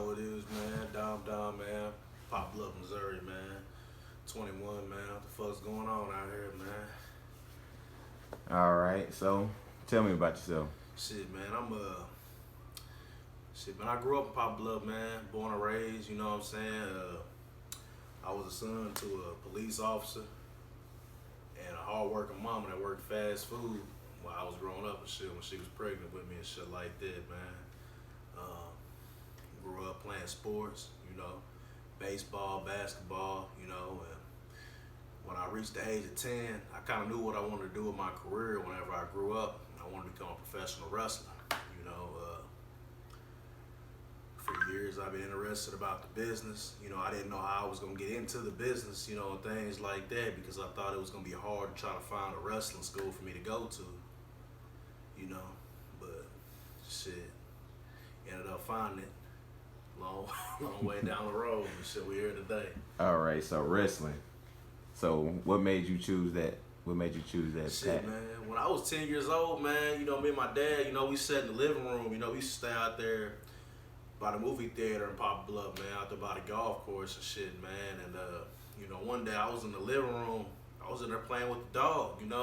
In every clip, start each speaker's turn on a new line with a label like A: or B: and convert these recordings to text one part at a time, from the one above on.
A: know what it is, man. Dom, man. Pop Bluff, Missouri, man. 21, man. What the fuck's going on out here, man?
B: All right, so tell me about yourself.
A: Shit, man. Shit, man. I grew up in Pop Bluff, man. Born and raised, you know what I'm saying? I was a son to a police officer and a hard-working mama that worked fast food while I was growing up and shit when she was pregnant with me and shit like that, man. Grew up playing sports, baseball, basketball, and when I reached the age of 10, I kind of knew what I wanted to do with my career whenever I grew up. I wanted to become a professional wrestler, For years, I've been interested about the business. I didn't know how I was going to get into the business, and things like that because I thought it was going to be hard to try to find a wrestling school for me to go to, but shit, ended up finding it. Long way down the road and shit. We here today.
B: All right, so wrestling. So what made you choose that? What made you choose that
A: shit,
B: path?
A: Man? When I was 10 years old, man, me and my dad, we sat in the living room. We used to stay out there by the movie theater in Pop Bluff, man, out there by the golf course and shit, man. And one day I was in the living room. I was in there playing with the dog, and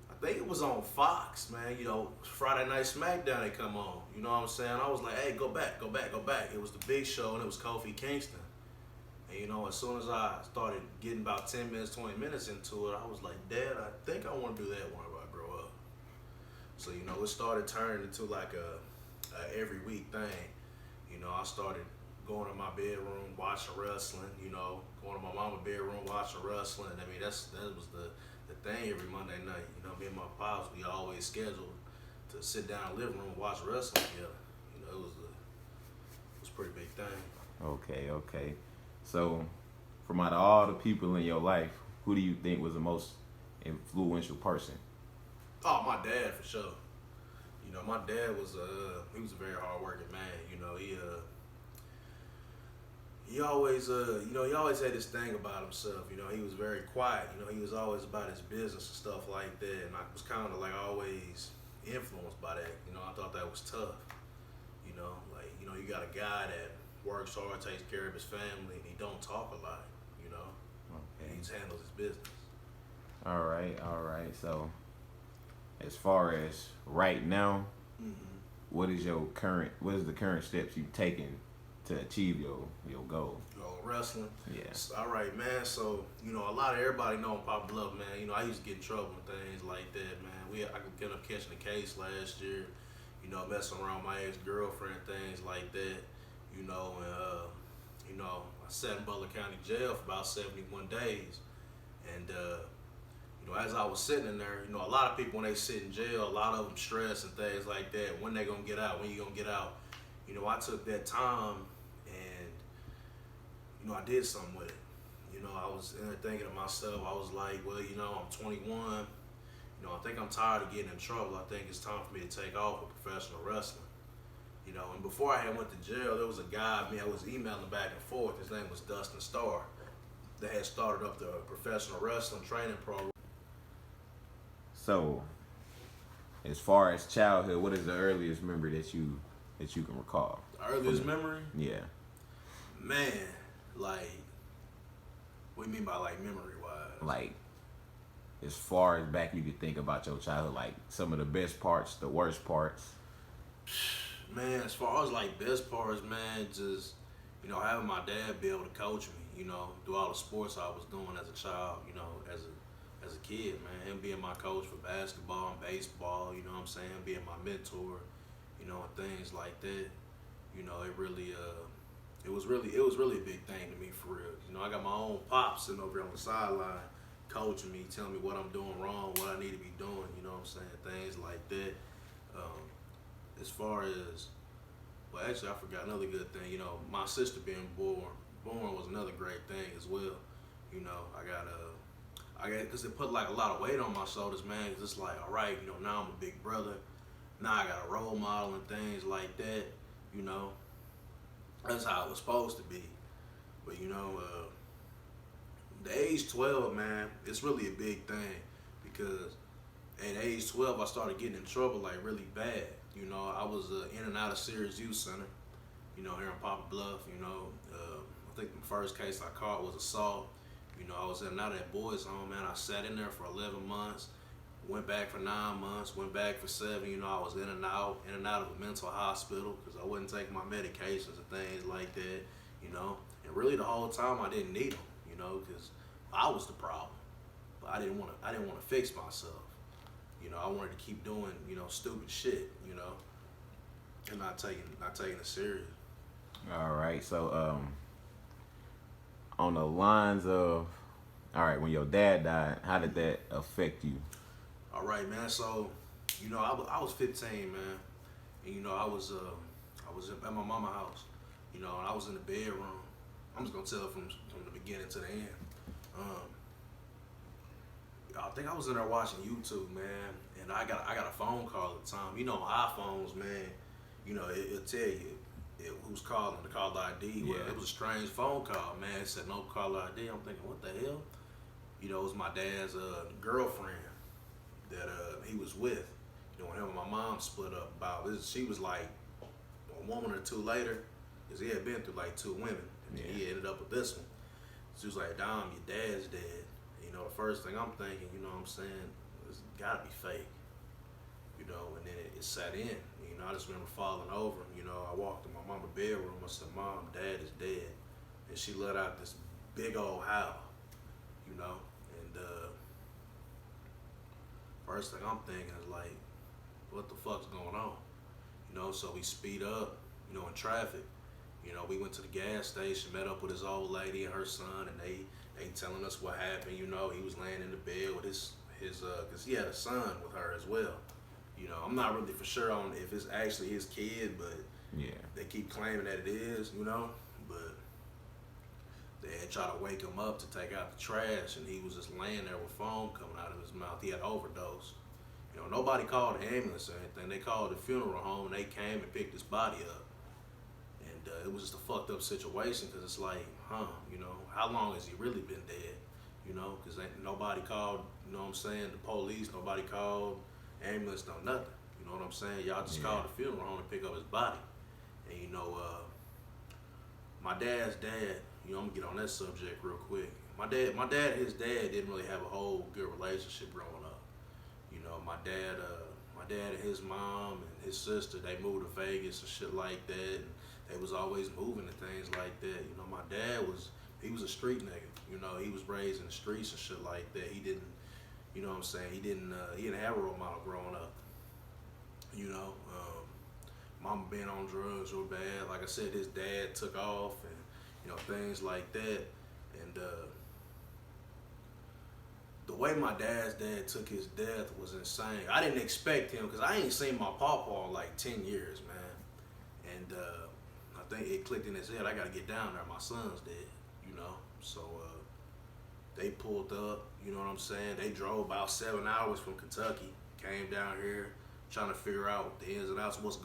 A: I think it was on Fox, man. Friday Night SmackDown they come on. You know what I'm saying? I was like, hey, go back. It was the Big Show and it was Kofi Kingston. And as soon as I started getting about 10 minutes, 20 minutes into it, I was like, Dad, I think I want to do that whenever I grow up. So, it started turning into like a every week thing. I started going to my bedroom, watching wrestling, going to my mama's bedroom, watching wrestling. I mean, that was the thing every Monday night. Me and my pops, we always scheduled to sit down in the living room and watch wrestling together. It was a pretty big thing.
B: Okay. So, from out of all the people in your life, who do you think was the most influential person?
A: Oh, my dad for sure. My dad was he was a very hardworking man. He always he always had this thing about himself. He was very quiet. He was always about his business and stuff like that. And I was kind of like always influenced by that. I thought that was tough. You got a guy that works hard, takes care of his family, and he don't talk a lot.
B: Okay.
A: He just handles his business.
B: All right. So, as far as right now, what is the current steps you've taken to achieve your goal?
A: Wrestling.
B: Yeah.
A: All right, man. So a lot of everybody know Pop Bluff, man. I used to get in trouble and things like that, man. I ended up catching a case last year. Messing around with my ex-girlfriend, things like that. I sat in Butler County Jail for about 71 days, and as I was sitting in there, a lot of people when they sit in jail, a lot of them stress and things like that. When they gonna get out? When you gonna get out? I took that time and I did something with it. I was in there thinking to myself, I was like, well, I'm 21. I think I'm tired of getting in trouble. I think it's time for me to take off with professional wrestling. And before I had went to jail, there was a guy I was emailing back and forth. His name was Dustin Starr. They had started up the professional wrestling training program.
B: So, as far as childhood, what is the earliest memory that you can recall?
A: The earliest memory?
B: Yeah.
A: Man, like, what do you mean by like memory-wise?
B: Like, as far as back you could think about your childhood, like some of the best parts, the worst parts.
A: Man, as far as like best parts, man, just having my dad be able to coach me, through all the sports I was doing as a child, as a kid, man. Him being my coach for basketball and baseball, him being my mentor, and things like that. It was really a big thing to me for real. I got my own pops sitting over here on the sideline coaching me, telling me what I'm doing wrong, what I need to be doing, things like that. As far as, well, actually, I forgot another good thing. My sister being born was another great thing as well. I got, because it put like a lot of weight on my shoulders, man. Cause it's like, all right, now I'm a big brother. Now I got a role model and things like that. That's how it was supposed to be. But the age 12, man, it's really a big thing because at age 12, I started getting in trouble like really bad. You know, I was in and out of Sirius Youth Center, you know, here in Poplar Bluff. You know, I think the first case I caught was assault. You know, I was in and out of that boys' home, man. I sat in there for 11 months, went back for 9 months, went back for 7. You know, I was in and out of a mental hospital because I wouldn't take my medications and things like that. You know, and really the whole time I didn't need them. You know, because I was the problem, but I didn't want to fix myself. You know, I wanted to keep doing, you know, stupid shit. You know, and not taking it serious.
B: All right. So on the lines of, all right, when your dad died, how did that affect you?
A: All right, man. So, you know, I was 15, man, and you know, I was at my mama's house, you know, and I was in the bedroom. I'm just gonna tell from the beginning to the end. I think I was in there watching YouTube, man, and I got a phone call at the time. You know, iPhones, man. You know, it'll tell you who's calling, the call ID. Well,
B: Yeah.
A: it was a strange phone call, man. It said no call ID. I'm thinking, what the hell? You know, it was my dad's girlfriend that he was with. You know, when him and my mom split up about this, she was like a woman or two later, because he had been through like 2 women, and then he ended up with this one. She was like, Dom, your dad's dead. You know, the first thing I'm thinking, you know what I'm saying, it's gotta be fake. You know, and then it set in. You know, I just remember falling over. You know, I walked in my mama's bedroom. I said, Mom, Dad is dead. And she let out this big old howl, you know. And first thing I'm thinking is like, what the fuck's going on? You know, so we speed up, you know, in traffic. You know, we went to the gas station, met up with his old lady and her son, and they telling us what happened. You know, he was laying in the bed with his because he had a son with her as well. You know, I'm not really for sure on if it's actually his kid, but
B: Yeah.
A: they keep claiming that it is, you know. But they had tried to wake him up to take out the trash, and he was just laying there with foam coming out of his mouth. He had overdosed. You know, nobody called the ambulance or anything. They called the funeral home, and they came and picked his body up. And it was just a fucked up situation because it's like, you know, how long has he really been dead? You know, because nobody called, you know what I'm saying, the police, nobody called, ambulance, no nothing. You know what I'm saying? Y'all just called the funeral home to pick up his body. And you know, my dad's dad, you know, I'm gonna get on that subject real quick. My dad and his dad didn't really have a whole good relationship growing up. You know, my dad and his mom and his sister, they moved to Vegas and shit like that. And they was always moving and things like that. You know, my dad he was a street nigga. You know, he was raised in the streets and shit like that. He didn't, you know what I'm saying, he didn't have a role model growing up. You know, mama being on drugs real bad. Like I said, his dad took off and, you know, things like that. And the way my dad's dad took his death was insane. I didn't expect him because I ain't seen my pawpaw in like 10 years, man. And I think it clicked in his head, I got to get down there. My son's dead, you know. So they pulled up, you know what I'm saying? They drove about 7 hours from Kentucky, came down here trying to figure out the ins and outs of what's going on.